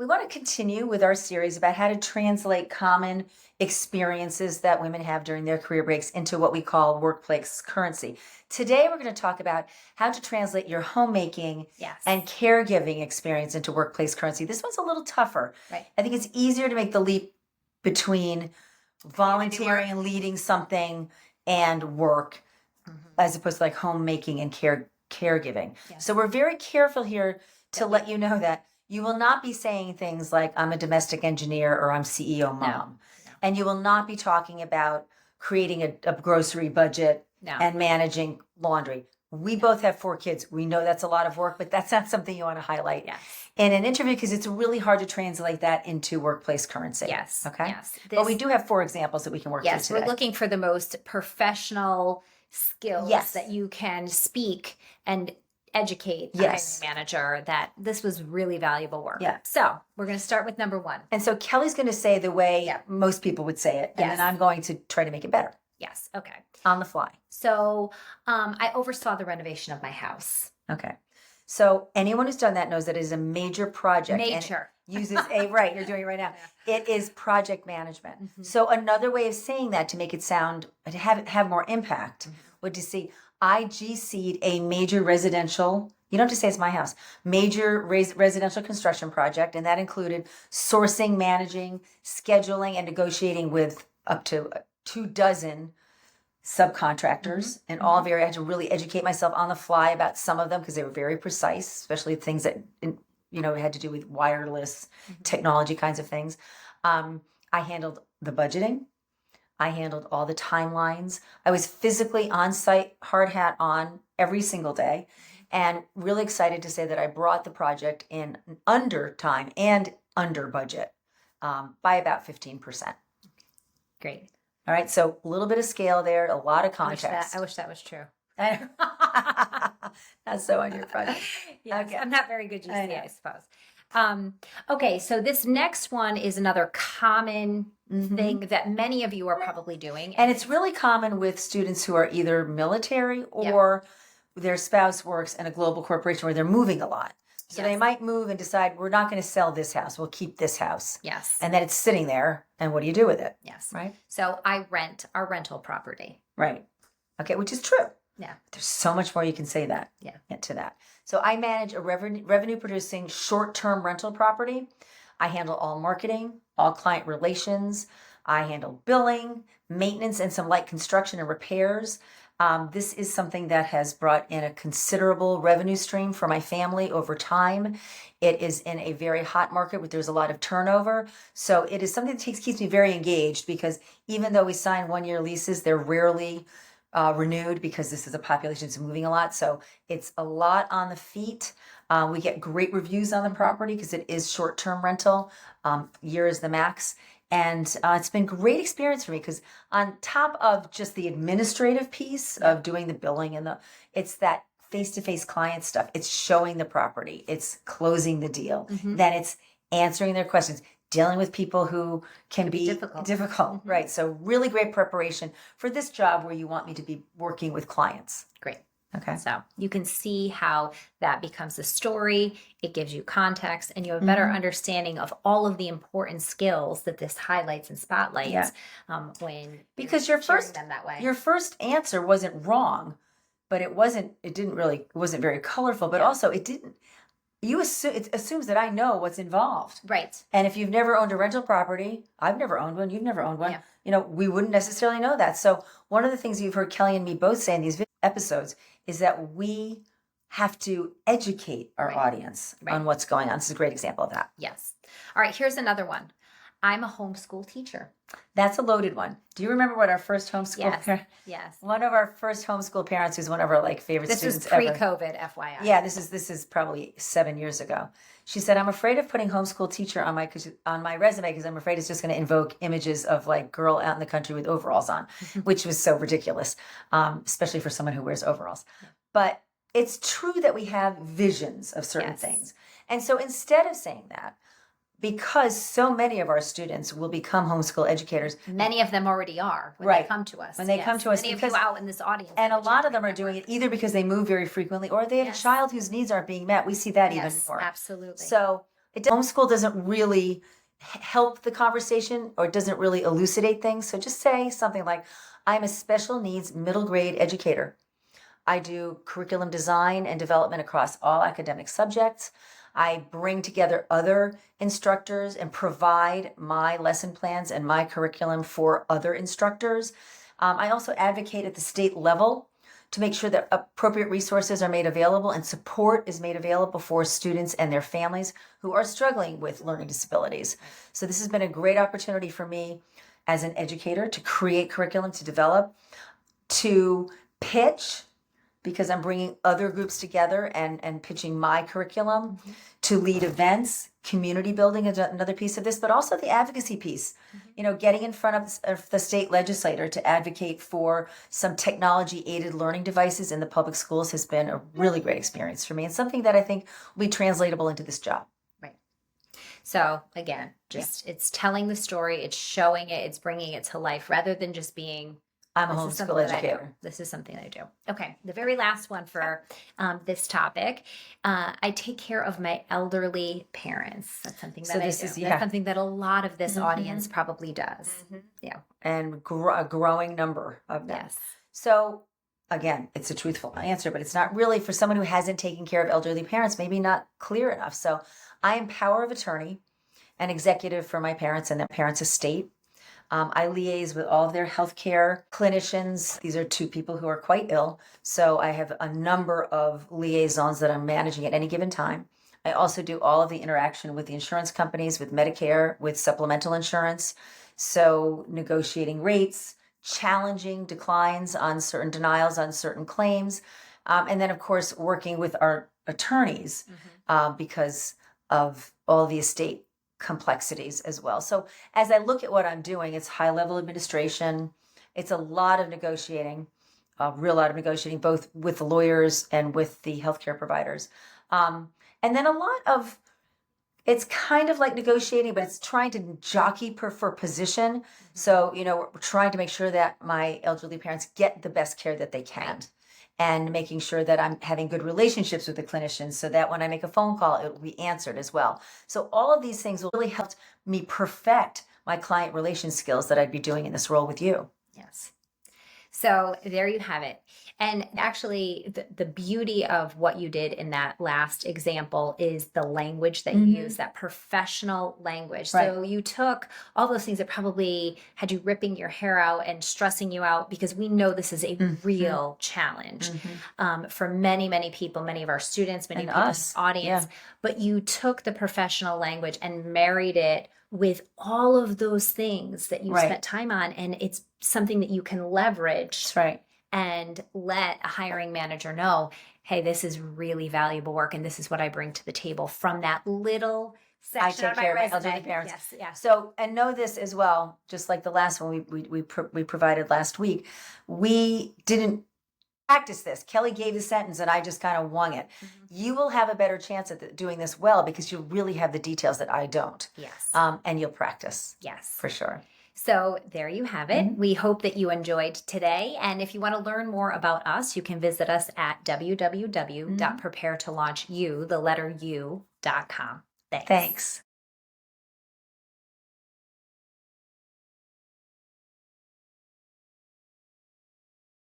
we want to continue with our series about how to translate common experiences that women have during their career breaks into what we call workplace currency. Today, we're going to talk about how to translate your homemaking and caregiving experience into workplace currency. This one's a little tougher. Right. I think it's easier to make the leap between volunteering and leading something and work as opposed to like homemaking and caregiving. Yes. So we're very careful here to let you know that you will not be saying things like I'm a domestic engineer or I'm CEO mom. No. And you will not be talking about creating a grocery budget and managing laundry. We both have 4 kids. We know that's a lot of work, but that's not something you want to highlight in an interview because it's really hard to translate that into workplace currency. Yes. Okay. Yes. But we do have 4 examples that we can work through today. We're looking for the most professional skills that you can speak and educate the hiring manager that this was really valuable work. Yeah. So we're going to start with number 1. And so Kelly's going to say the way most people would say it, and then I'm going to try to make it better. Yes. Okay. On the fly. So I oversaw the renovation of my house. Okay. So anyone who's done that knows that it is a major project. Major. And uses right, you're doing it right now. It is project management. So another way of saying that to make it sound, to have more impact, would to see, I GC'd a major residential, you don't have to say it's my house, major residential construction project. And that included sourcing, managing, scheduling, and negotiating with up to 24 subcontractors and all I had to really educate myself on the fly about some of them because they were very precise, especially things that, had to do with wireless technology kinds of things. I handled the budgeting. I handled all the timelines. I was physically on site, hard hat on every single day, and really excited to say that I brought the project in under time and under budget by about 15%. Great. All right, so a little bit of scale there, a lot of context. I wish that was true. That's so on your project. Yes, Okay. I'm not very good GC, I suppose. Okay, so this next one is another common thing that many of you are probably doing. And it's really common with students who are either military or their spouse works in a global corporation where they're moving a lot. So they might move and decide, we're not going to sell this house. We'll keep this house. Yes. And then it's sitting there. And what do you do with it? Yes. Right. So I rent our rental property. Right. Okay. Which is true. Yeah. There's so much more you can say to that. So I manage a revenue producing short-term rental property. I handle all marketing, all client relations. I handle billing, maintenance, and some light construction and repairs. This is something that has brought in a considerable revenue stream for my family over time. It is in a very hot market where there's a lot of turnover. So it is something that keeps me very engaged because even though we sign 1-year leases, they're rarely renewed because this is a population that's moving a lot. So it's a lot on the feet. We get great reviews on the property because it is short-term rental. Year is the max. And it's been great experience for me because on top of just the administrative piece of doing the billing and it's that face-to-face client stuff. It's showing the property. It's closing the deal. Then it's answering their questions, dealing with people who can be difficult. Right. So really great preparation for this job where you want me to be working with clients. Great. Okay. So you can see how that becomes a story. It gives you context and you have a better understanding of all of the important skills that this highlights and spotlights when because you're sharing them that way. Your first answer wasn't wrong, but it wasn't very colorful, but also it assumes that I know what's involved. Right. And if you've never owned a rental property, I've never owned one, you've never owned one, we wouldn't necessarily know that. So one of the things you've heard Kelly and me both say in these episodes is that we have to educate our audience on what's going on. This is a great example of that. Yes. All right, here's another one. I'm a homeschool teacher. That's a loaded one. Do you remember what our first homeschool parent? Yes. One of our first homeschool parents, who's one of our favorite students ever. This was pre-COVID, FYI. Yeah, this is probably 7 years ago. She said, "I'm afraid of putting homeschool teacher on my resume because I'm afraid it's just going to invoke images of girl out in the country with overalls on," which was so ridiculous, especially for someone who wears overalls. But it's true that we have visions of certain things, and so instead of saying that, because so many of our students will become homeschool educators. Many of them already are when they come to us. When they come to us. Many of you out in this audience. And a lot of them are doing it either because they move very frequently or they have a child whose needs aren't being met. We see that even more. Absolutely. So Homeschool doesn't really help the conversation, or it doesn't really elucidate things. So just say something like, I'm a special needs middle grade educator. I do curriculum design and development across all academic subjects. I bring together other instructors and provide my lesson plans and my curriculum for other instructors. I also advocate at the state level to make sure that appropriate resources are made available and support is made available for students and their families who are struggling with learning disabilities. So this has been a great opportunity for me as an educator to create curriculum, to develop, to pitch, because I'm bringing other groups together and pitching my curriculum, to lead events. Community building is another piece of this, but also the advocacy piece. Getting in front of the state legislator to advocate for some technology aided learning devices in the public schools has been a really great experience for me, and something that I think will be translatable into this job. Right. So again, it's telling the story, it's showing it, it's bringing it to life, rather than just being, I'm a homeschool educator. This is something that I do. Okay. The very last one for this topic. I take care of my elderly parents. That's something that That's something that a lot of this audience probably does. Yeah. And a growing number of them. Yes. So again, it's a truthful answer, but it's not really, for someone who hasn't taken care of elderly parents, maybe not clear enough. So I am power of attorney and executive for my parents and their parents' estate. I liaise with all of their healthcare clinicians. These are two people who are quite ill. So I have a number of liaisons that I'm managing at any given time. I also do all of the interaction with the insurance companies, with Medicare, with supplemental insurance. So negotiating rates, challenging declines on certain denials on certain claims. And then, of course, working with our attorneys because of all the estate complexities as well. So as I look at what I'm doing, it's high level administration. It's a lot of negotiating, a real lot of negotiating, both with the lawyers and with the healthcare providers. And then a lot of, it's kind of like negotiating, but it's trying to jockey for position. So, we're trying to make sure that my elderly parents get the best care that they can. And making sure that I'm having good relationships with the clinicians so that when I make a phone call, it will be answered as well. So all of these things will really help me perfect my client relation skills that I'd be doing in this role with you. Yes. So there you have it. And actually, the beauty of what you did in that last example is the language that you use, that professional language. Right. So you took all those things that probably had you ripping your hair out and stressing you out, because we know this is a real challenge for many, many people, many of our students, many people in the audience. Yeah. But you took the professional language and married it with all of those things that you spent time on, and it's something that you can leverage. That's right. And let a hiring manager know, hey, this is really valuable work, and this is what I bring to the table from that little section I take care of my elderly parents. Yes, yes. So, and know this as well, just like the last one we provided last week, we didn't practice this. Kelly gave the sentence and I just kind of wung it. You will have a better chance at doing this well because you really have the details that I don't. Yes. And you'll practice. Yes. For sure. So there you have it. We hope that you enjoyed today. And if you want to learn more about us, you can visit us at www.preparetolaunchu.com. Thanks. Thanks.